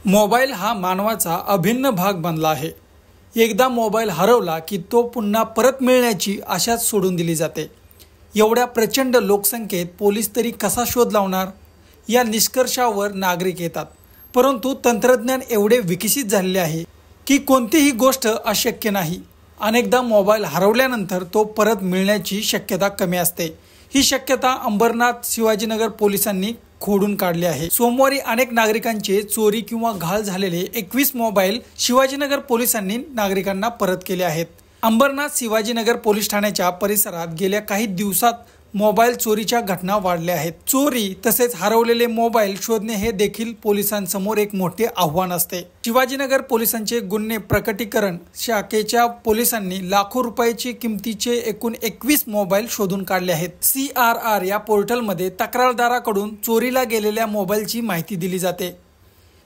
Mobile हा मानवाचा अभिन्न भाग बनला आहे। एकदा मोबाईल हरवला की तो पुन्हा परत मिळण्याची आशाच सोडून दिली जाते। एवढ्या प्रचंड लोकसंख्येत पोलीस तरी कसा शोध लावणार या निष्कर्षावर नागरिक येतात। परंतु तंत्रज्ञान एवढे विकसित झालेले आहे की कोणतीही गोष्ट अशक्य नाही। अनेकदा मोबाईल हरवल्यानंतर तो परत मिळण्याची शक्यता कमी असते। ही शक्यता अंबरनाथ शिवाजीनगर पोलिसांनी खोडून काढली आहे। सोमवारी अनेक नागरिकांचे चोरी किंवा घाल झालेले 21 मोबाईल शिवाजीनगर पोलिसांनी नागरिकांना परत केले आहेत। अंबरनाथ शिवाजीनगर पोलीस ठाण्याच्या परिसरात गेल्या काही दिवसात मोबाईल चोरीच्या घटना वाढल्या आहेत। चोरी तसेच हरवलेले मोबाईल शोधणे हे देखील पोलिसांसमोर एक मोठे आव्हान असते। शिवाजीनगर पोलिसांचे गुन्हे प्रकटीकरण शाखेच्या पोलिसांनी लाखो रुपयाची किमतीचे एकूण 21 मोबाईल शोधून काढले आहेत। CRR या पोर्टलमध्ये तक्रारदाराकडून चोरीला गेलेल्या मोबाईलची माहिती दिली जाते।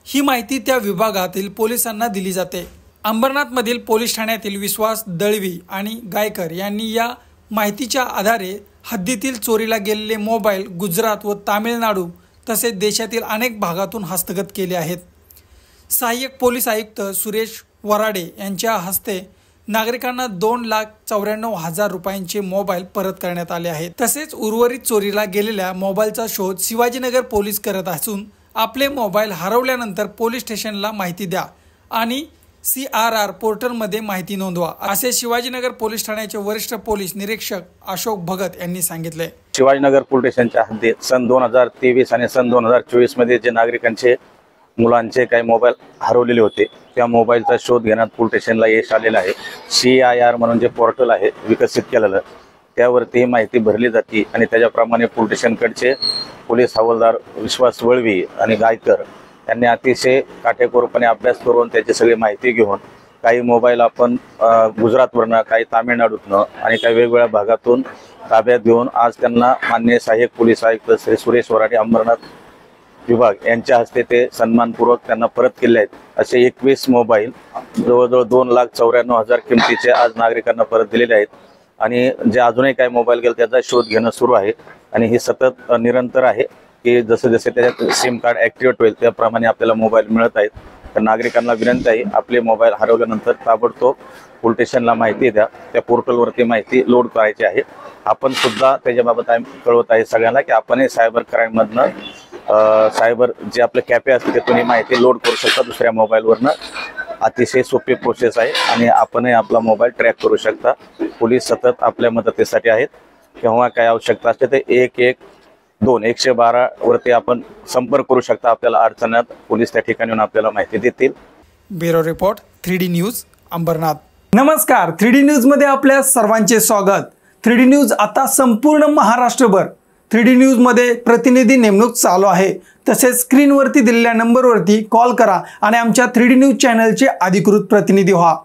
ही माहिती त्या विभागातील पोलिसांना दिली जाते। अंबरनाथमधील पोलीस ठाण्यातील विश्वास दळवी आणि गायकर यांनी या माहितीच्या आधारे हद्दीतील चोरीला गेलेले मोबाईल गुजरात व तामिळनाडू तसेच देशातील अनेक भागातून हस्तगत केले आहेत। सहाय्यक पोलीस आयुक्त सुरेश वराडे यांच्या हस्ते नागरिकांना 2,94,000 रुपयांचे मोबाईल परत करण्यात आले आहेत। तसेच उर्वरित चोरीला गेलेल्या मोबाईलचा शोध शिवाजीनगर पोलीस करत असून आपले मोबाईल हरवल्यानंतर पोलीस स्टेशनला माहिती द्या आणि CRR पोर्टलमध्ये माहिती नोंदवा, असे शिवाजीनगर पोलीस ठाण्याचे वरिष्ठ पोलीस निरीक्षक अशोक भगत यांनी सांगितले। शिवाजीनगर पोलीस स्टेशनच्या हद्दीत सन 2023 आणि सन 2024 मध्ये जे नागरिकांचे मुलांचे काही मोबाईल हरवलेले होते त्या मोबाईलचा शोध घेण्यात पोलीस स्टेशनला यश आलेलं आहे। CRR म्हणून जे पोर्टल आहे विकसित केलेलं त्यावरती माहिती भरली जाते आणि त्याच्याप्रमाणे पोलीस स्टेशनकडचे पोलीस हवालदार विश्वास दळवी आणि गायकर यांनी अतिशय काटेकोरपणे अभ्यास करून त्याची सगळी माहिती घेऊन काही मोबाईल आपण गुजरातवरनं काही तामिळनाडूतनं आणि काही वेगवेगळ्या भागातून ताब्यात घेऊन आज त्यांना माननीय सहाय्यक पोलीस आयुक्त श्री सुरेश वराडे अंबरनाथ विभाग यांच्या हस्ते ते सन्मानपूर्वक त्यांना परत केले आहेत। असे 21 मोबाईल जवळजवळ 2,94,000 किमतीचे आज नागरिकांना परत दिलेले आहेत आणि जे अजूनही काही मोबाईल गेले त्याचा शोध घेणं सुरू आहे आणि ही सतत निरंतर आहे की जसे जसे त्याच्यात सिम कार्ड ॲक्टिवेट होईल त्याप्रमाणे आपल्याला मोबाईल मिळत आहेत। तर नागरिकांना विनंती आहे आपले मोबाईल हरवल्यानंतर ताबडतोब पोलीस स्टेशनला माहिती द्या, त्या पोर्टलवरती माहिती लोड करायची आहे। आपण सुद्धा त्याच्याबाबत कळवत आहे सगळ्यांना की आपणही सायबर क्राईममधनं सायबर जे आपले कॅफे असते तिथून ही माहिती लोड करू शकता दुसऱ्या मोबाईलवरनं। अतिशय सोपी प्रोसेस आहे आणि आपणही आपला मोबाईल ट्रॅक करू शकता। पोलीस सतत आपल्या मदतीसाठी आहेत। केव्हा काय आवश्यकता असते ते 112 वरती आपण संपर्क करू शकता। आपल्याला अडचणीत पोलीस त्या ठिकाणी आपल्याला माहिती देतील। Bureau report 3D news Ambernath. नमस्कार, 3D न्यूज मध्ये आपल्या सर्वांचे स्वागत। 3D न्यूज आता संपूर्ण महाराष्ट्रभर 3D न्यूज मध्ये प्रतिनिधी नेमणूक चालू आहे। तसेच स्क्रीनवरती दिलेल्या नंबरवरती कॉल करा आणि आमच्या 3D न्यूज चॅनलचे अधिकृत प्रतिनिधी व्हा।